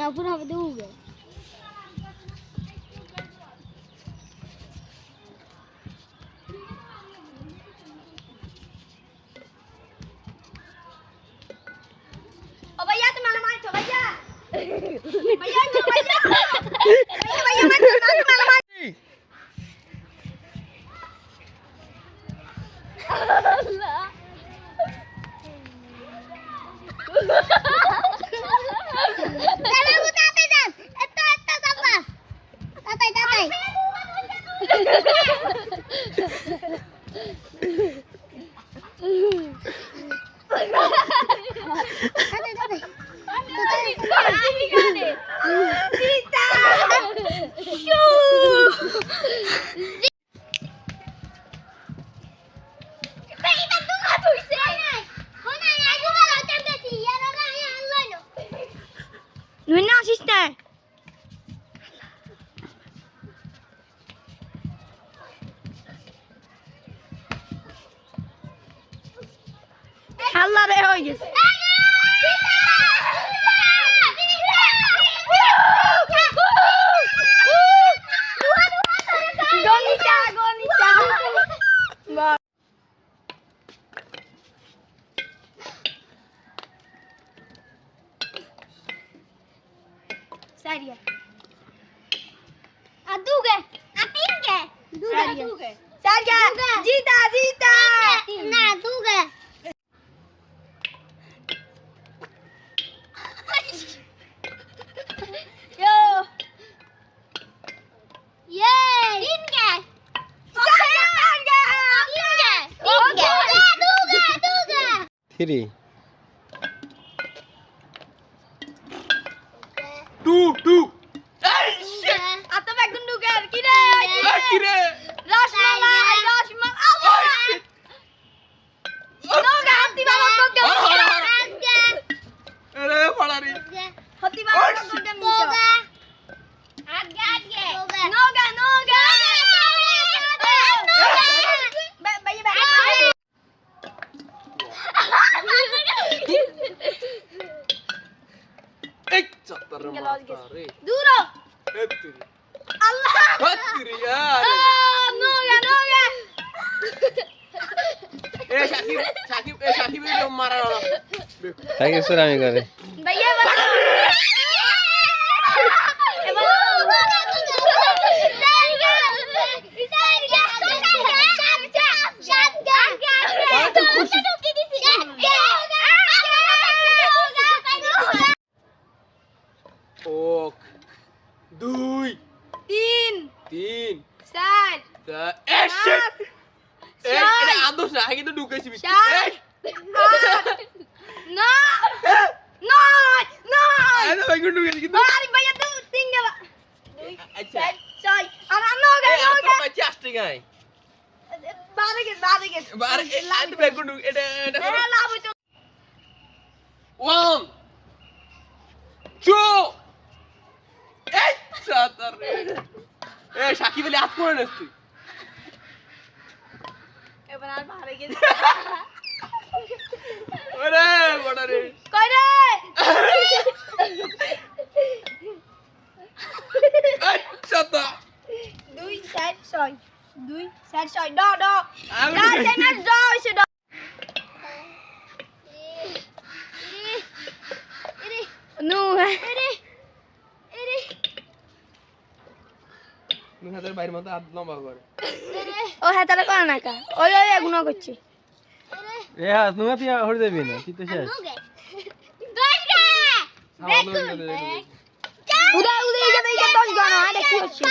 Singapura apa juga? Oh भैया तुम्हाला माहित हो भैया भैया तो भैया भैया मैं तुम्हाला माहित Jangan buta tejan. Eta sapas. Tatai. Cita. Nuena sister. Allah be hoyes. Gonita. Saria. Aduga. Atinga. Saria. Saria. Jita. Na aduga. Yo. Yay. Tinga. Saria. Tinga. Aduga. 3 2 Atau bagun dugar kira. Rosmalai. Noga hati balok gogam. अरे पड़ा रे Hati balok gogam misho. Agge. Noga. एक चक्कर मारता रे Duro. तेरी Allah. तेरी यार Noga. ए शाकिब ये मारा Saya surami करे भैया Ok 2 3 shit এটা আদর্শ না আগে তো ঢুকেছি আরে ভাই গুড ঢুকেছি কিন্তু আচ্ছা বাচ্চা আসছে গায় বারে এত ভাই গুড এটা 1 2 সাতার রে এ সাকিব আলী হাত করে নেস তুই এবার আর ভারে গেছে ওরে বড় রে কই রে আচ্ছা তা 2 4 6 2 4 6 ড সেনা ড হইছে ড নু এরে তোর বাইরের মতো হাত লম্বা করে ও হ্যাঁ তারা করে না কা ওই ওই গুণ করছে এ হ্যাঁ তুমি তুই হরে দেবি না তুই তো শেষ সামান্য হয়ে গেছে উদা উদা এই যে 10 গান আর কি হচ্ছে